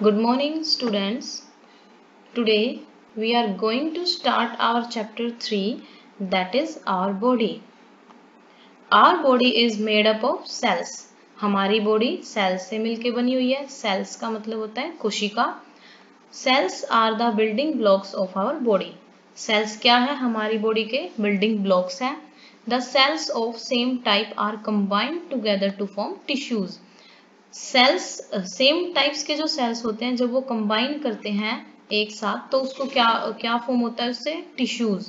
Good morning, students. Today we are going to start our chapter 3, that is our body. Our body is made up of cells. हमारी body cells से मिलके बनी हुई है. Sales का मतलब होता है कोशिका. Cells are the building blocks of our body. Cells क्या है? हमारी बॉडी के बिल्डिंग ब्लॉक्स हैं. The cells of same type are combined together to form tissues. Cells same types के जो सेल्स होते हैं जब वो कंबाइन करते हैं एक साथ तो उसको क्या फॉर्म होता है? उससे tissues.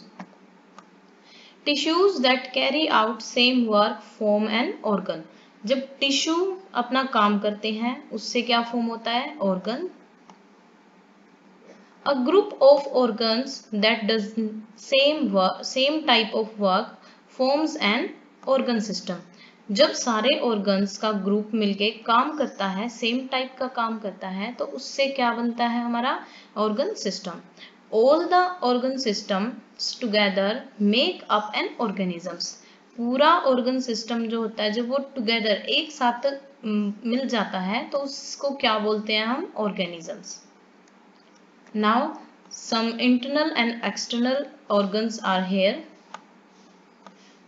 Tissues that carry out same work form an organ. जब टिश्यू अपना काम करते हैं उससे क्या फॉर्म होता है? Organ. A group of organs that does same type of work forms an organ system. जब सारे ऑर्गन्स का ग्रुप मिलके काम करता है, सेम टाइप का काम करता है, तो उससे क्या बनता है? हमारा organ system. All the organ systems together make up an organisms. पूरा ऑर्गन सिस्टम जो होता है जब वो टुगेदर एक साथ मिल जाता है तो उसको क्या बोलते हैं हम? Organisms. Now some internal and external organs are here.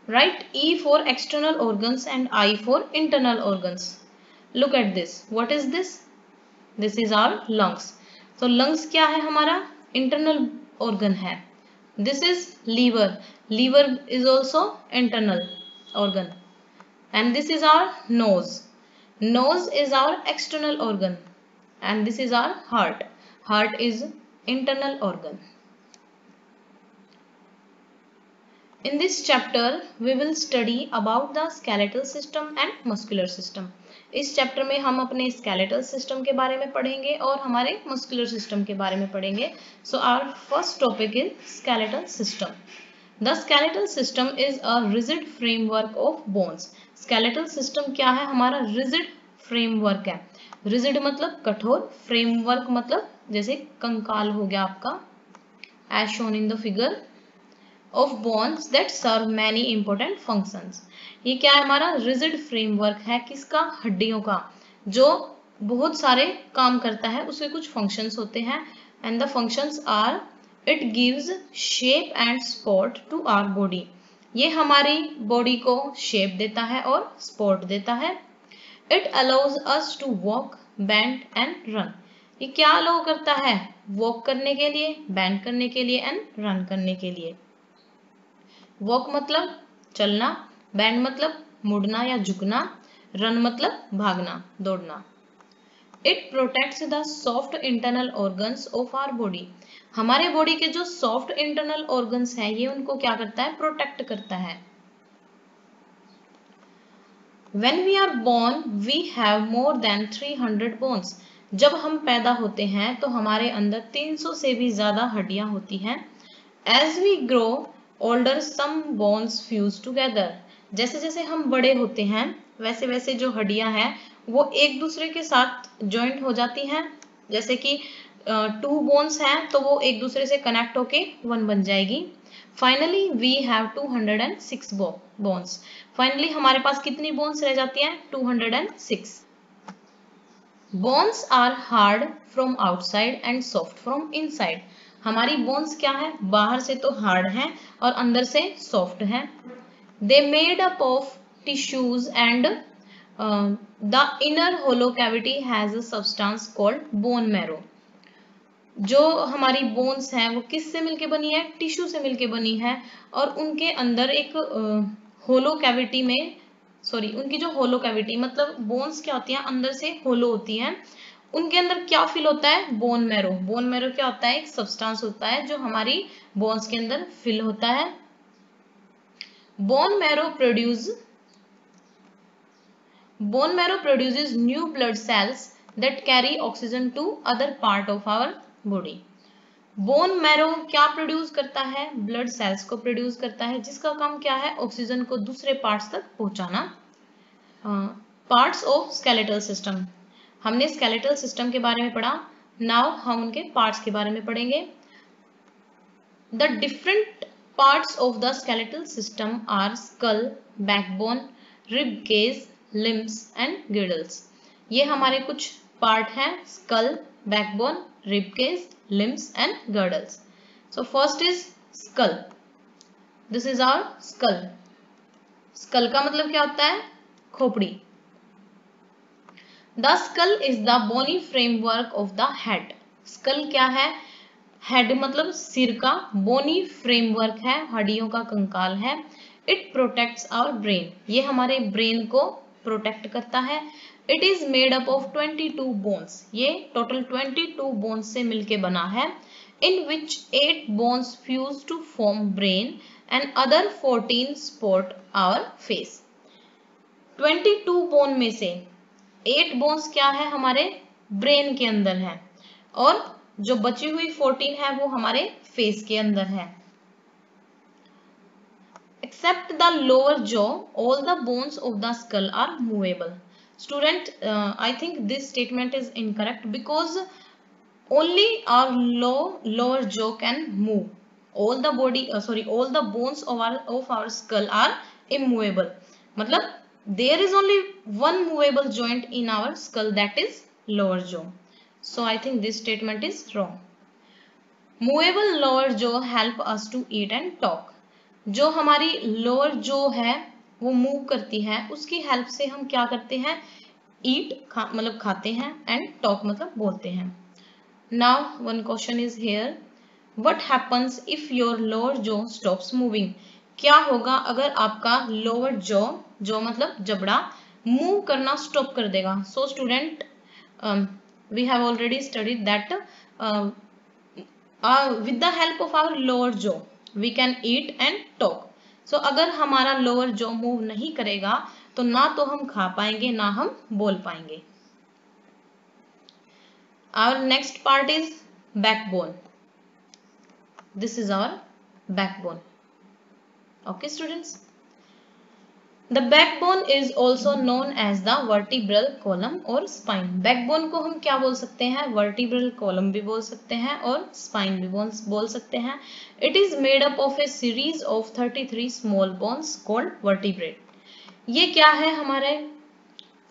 Write E for external organs and I for internal organs. Look at this. What is this? This is our lungs. So lungs क्या है? हमारा internal organ है. This is liver. Liver is also internal organ. And this is our nose. Nose is our external organ. And this is our heart. Heart is internal organ. In this chapter, we will study about the skeletal system and muscular system. इस chapter में हम अपने skeletal system के बारे में पढ़ेंगे और हमारे muscular system के बारे में पढ़ेंगे. So our first topic is skeletal system. The skeletal system is a rigid framework of bones. Skeletal system क्या है? हमारा rigid framework है. Rigid मतलब कठोर, framework मतलब जैसे कंकाल हो गया आपका, as shown in the figure. Of bones that serve many important functions. ये क्या है? हमारा rigid framework है. किसका? हड्डियों का, जो बहुत सारे काम करता है. उसके कुछ functions होते हैं. And the functions are it gives shape and support to our body. ये हमारी body को shape देता है और support देता है. It allows us to walk, bend and run. ये क्या allow करता है? walk करने के लिए, bend करने के लिए and run करने के लिए. वॉक मतलब चलना, बैंड मतलब मुड़ना या झुकना, रन मतलब भागना, दौड़ना. It protects the soft internal organs of our body. हमारे बॉडी के जो सॉफ्ट इंटरनल ऑर्गन्स हैं ये उनको क्या करता है? प्रोटेक्ट करता है. When we are born, we have more than 300 bones. जब हम पैदा होते हैं तो हमारे अंदर 300 से भी ज्यादा हड्डियां होती हैं. As we grow older, some bones fuse together. जैसे जैसे हम बड़े होते हैं वैसे वैसे जो हड्डियां हैं वो एक दूसरे के साथ ज्वाइंट हो जाती हैं. जैसे कि 2 बोन्स हैं तो वो एक दूसरे से कनेक्ट होके 1 बन जाएगी. Finally we have 206 bones. Finally हमारे पास कितनी बोन्स रह जाती हैं? 206. Bones are hard from outside and soft from inside. हमारी बोन्स क्या है? बाहर से तो हार्ड है और अंदर से सॉफ्ट है. They made up of tissues and the inner hollow cavity has a substance called bone marrow. जो हमारी बोन्स हैं वो किससे मिलके बनी है? टिश्यू से मिलके बनी है. और उनके अंदर एक होलो कैविटी में उनकी जो होलो कैविटी मतलब बोन्स क्या होती हैं? अंदर से होलो होती हैं. उनके अंदर क्या फिल होता है? Bone marrow. बोन मैरो क्या होता है? एक सब्सटेंस होता है जो हमारी बोन्स के अंदर फिल होता है. Bone marrow produces new blood cells that carry oxygen to other part of our body. Bone marrow क्या प्रोड्यूस करता है? ब्लड सेल्स को प्रोड्यूस करता है जिसका काम क्या है? ऑक्सीजन को दूसरे पार्ट्स तक पहुंचाना. Parts of skeletal system. हमने स्केलेटल सिस्टम के बारे में पढ़ा. नाउ हम उनके पार्ट्स के बारे में पढ़ेंगे. The different parts of the skeletal system are skull, backbone, rib cage, limbs and girdles. ये हमारे कुछ पार्ट है skull, backbone, rib cage, limbs and girdles. So first is skull. This is our skull. Skull का मतलब क्या होता है? खोपड़ी। The skull is the bony framework of the head. Skull क्या है? हेड मतलब सिर का, बोनी फ्रेमवर्क है, हड्डियों का कंकाल है। इट प्रोटेक्ट्स आवर ब्रेन, ये हमारे ब्रेन को प्रोटेक्ट करता है। It is made up of 22 bones, ये टोटल 22 बोन्स से मिलके बना है। In which 8 bones fuse to form brain and other 14 support our face. 22 bone में से 8 बोन्स क्या है? हमारे ब्रेन के अंदर है, और जो बची हुई 14 है वो हमारे फेस के अंदर है। Except the lower jaw, all the bones of the skull are movable. Student, I think this statement is incorrect because only our lower jaw can move. All the all the bones of our skull are immovable. मतलब there is only one movable joint in our skull, that is lower jaw. So I think this statement is wrong. Movable lower jaw help us to eat and talk. जो हमारी lower जो है वो move करती है, उसकी help से हम क्या करते हैं? ईट मतलब खाते हैं, एंड टॉक मतलब बोलते हैं। Now one question is here, what happens if your lower jaw stops moving? क्या होगा अगर आपका लोअर जॉ मतलब जबड़ा मूव करना स्टॉप कर देगा? So student, we have already studied that with the help of our lower jaw we can eat and talk. So अगर हमारा lower jaw move नहीं करेगा तो ना तो हम खा पाएंगे ना हम बोल पाएंगे। Our next part is backbone. This is our backbone. Okay students. The backbone is also known as the vertebral column और spine. Backbone को हम क्या बोल सकते हैं? Vertebral column भी बोल सकते हैं और spine भी बोल सकते हैं। It is made up of a series of 33 small bones called vertebrae. ये क्या है? हमारे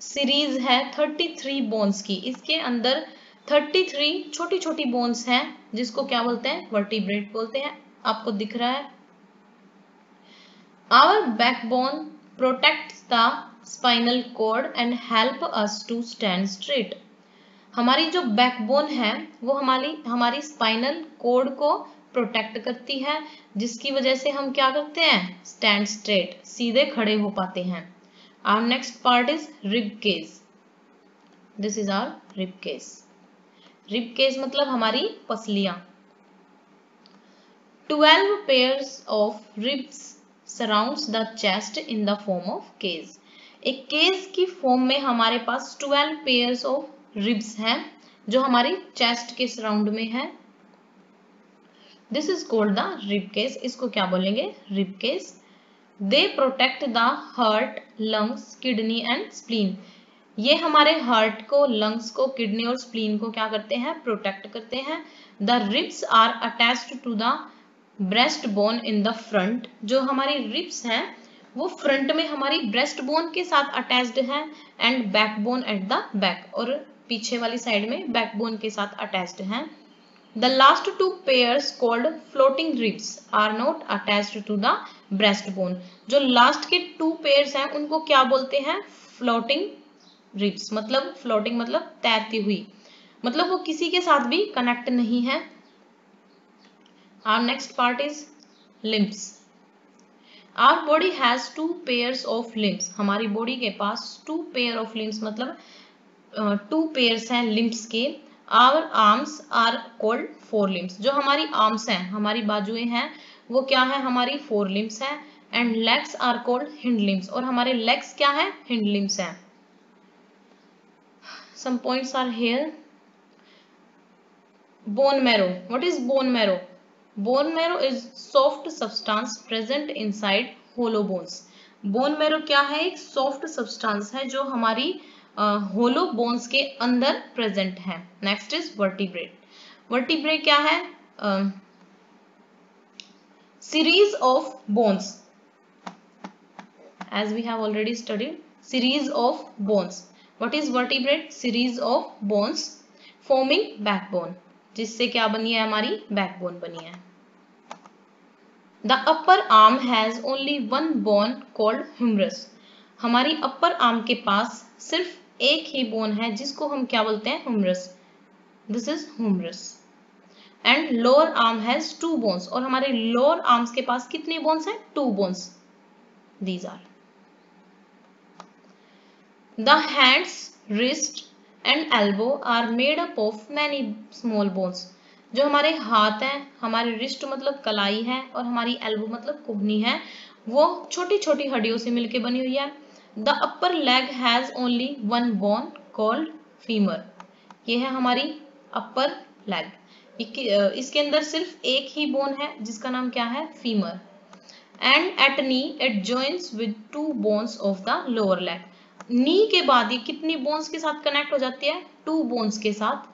सीरीज है 33 बोन्स की, इसके अंदर 33 छोटी छोटी बोन्स हैं जिसको क्या बोलते हैं? वर्टिब्रेट बोलते हैं। आपको दिख रहा है। Our backbone protects the spinal cord and help us to stand straight. हमारी जो बैकबोन है वो हमारी स्पाइनल कोड को प्रोटेक्ट करती है, जिसकी वजह से हम क्या करते हैं? स्टैंड स्ट्रेट, सीधे खड़े हो पाते हैं। Our next part is rib cage. This is our rib cage. Rib cage मतलब हमारी पसलियां। 12 pairs of ribs surrounds the chest in the form of cage. एक केज की फॉर्म में हमारे पास 12 pairs of ribs हैं जो हमारी चेस्ट के सराउंड में है। This is called the rib cage. इसको क्या बोलेंगे? rib cage. They protect the heart, lungs, kidney and spleen. ये हमारे हार्ट को, लंग्स को, किडनी और स्प्लीन को क्या करते हैं? प्रोटेक्ट करते हैं। The ribs are attached to the breast bone in the front. जो हमारी रिब्स हैं वो फ्रंट में हमारी ब्रेस्ट बोन के साथ अटैच्ड हैं, and back bone at the back, और पीछे वाली साइड में बैक बोन के साथ अटैच्ड हैं। The last 2 pairs called floating ribs are not attached to the breast bone. जो लास्ट के 2 पेयर्स हैं उनको क्या बोलते हैं? Floating ribs. मतलब फ्लोटिंग मतलब तैरती हुई, मतलब वो किसी के साथ भी कनेक्ट नहीं है। Our next part is limbs. Our body has 2 pairs of limbs. हमारी बॉडी के पास 2 pair of limbs मतलब 2 pairs हैं limbs के। Our arms are called forelimbs. जो हमारी arms हैं, हमारी बाजुएं हैं, वो क्या है? हमारी forelimbs हैं। And legs are called hind limbs. और हमारे legs क्या है? hind limbs हैं। Some points are here. Bone marrow. What is bone marrow? Bone marrow is soft substance present inside hollow bones. Bone marrow क्या है? एक soft substance है जो हमारी hollow bones के अंदर present है। Next is vertebrae. Vertebrae क्या है? Series of bones. As we have already studied, series of bones. What is vertebrate? Series of bones forming backbone, जिससे क्या बनी है? हमारी बैकबोन बनी है। The upper arm has only one bone called humerus. हमारी अपर आर्म के पास सिर्फ एक ही बोन है जिसको हम क्या बोलते हैं? Humerus. This is humerus. And lower arm has two bones, और हमारे लोअर आर्म्स के पास कितने बोन्स हैं? Two bones. These are the hands, wrist and elbow are made up of many small bones. जो हमारे हाथ हैं, हमारे रिस्ट मतलब कलाई है, और हमारी एल्बो मतलब कोहनी है, वो छोटी छोटी हड्डियों से मिलकर बनी हुई है। The upper leg has only one bone called femur. ये है हमारी अपर लेग। इसके अंदर सिर्फ एक ही बोन है जिसका नाम क्या है? Femur. And at knee it joins with two bones of the lower leg. Knee के बाद ये कितनी बोन्स के साथ कनेक्ट हो जाती है? टू बोन्स के साथ।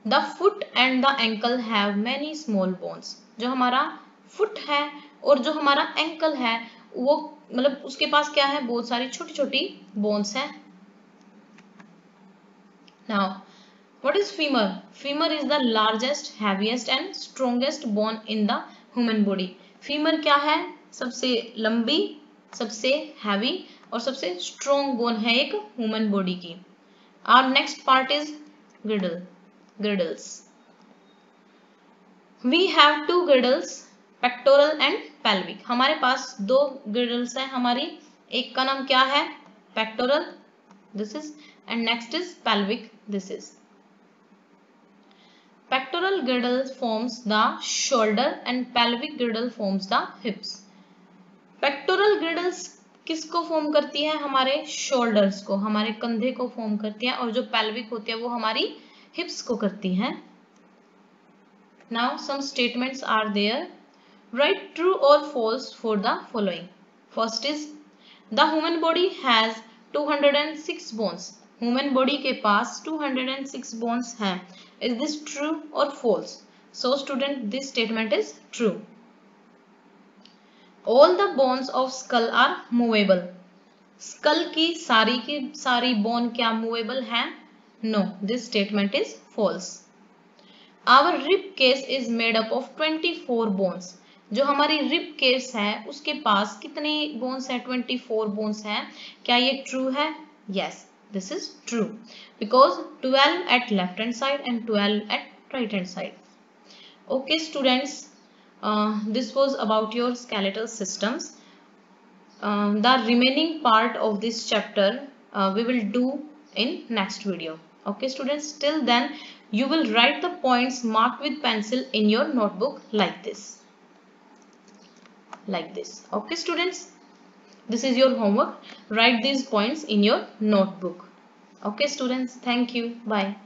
The foot and the ankle have many small bones. जो हमारा फुट है और जो हमारा एंकल है, वो मतलब उसके पास क्या है? बहुत सारी छोटी छोटी बोन्स है। Now what is femur? Femur is the largest, heaviest and strongest bone in the human body. Femur क्या है? सबसे लंबी, सबसे हैवी और सबसे स्ट्रॉन्ग बोन है एक ह्यूमन बॉडी की। Our next part is girdle, girdles. We have two girdles, pectoral and pelvic. हमारे पास दो girdles हैं हमारी। एक का नाम क्या है? Pectoral, this is, and next is pelvic, this is. Pectoral girdle forms the shoulder and pelvic girdle forms the hips. Pectoral girdles किसको फॉर्म करती है? हमारे shoulders को, हमारे कंधे को फॉर्म करती है, और जो pelvic होती है वो हमारी hips को करती है। Now some statements are there. Write true or false for the following. First is the human body has 206 bones. Human body के पास 206 बोन्स हैं। इज दिस ट्रू और false? So student, this statement is true. All the bones of skull are movable. Skull की सारी bone क्या movable हैं? No, this statement is false. Our rib cage is made up of 24 bones. जो हमारी rib cage है उसके पास कितने bones हैं? 24 बोन्स हैं। क्या ये ट्रू है? Yes, this is true, because 12 at left hand side and 12 at right hand side. Okay students, this was about your skeletal systems. The remaining part of this chapter we will do in next video. Okay students, till then you will write the points marked with pencil in your notebook like this. Okay students, this is your homework. Write these points in your notebook. Okay students, thank you. Bye.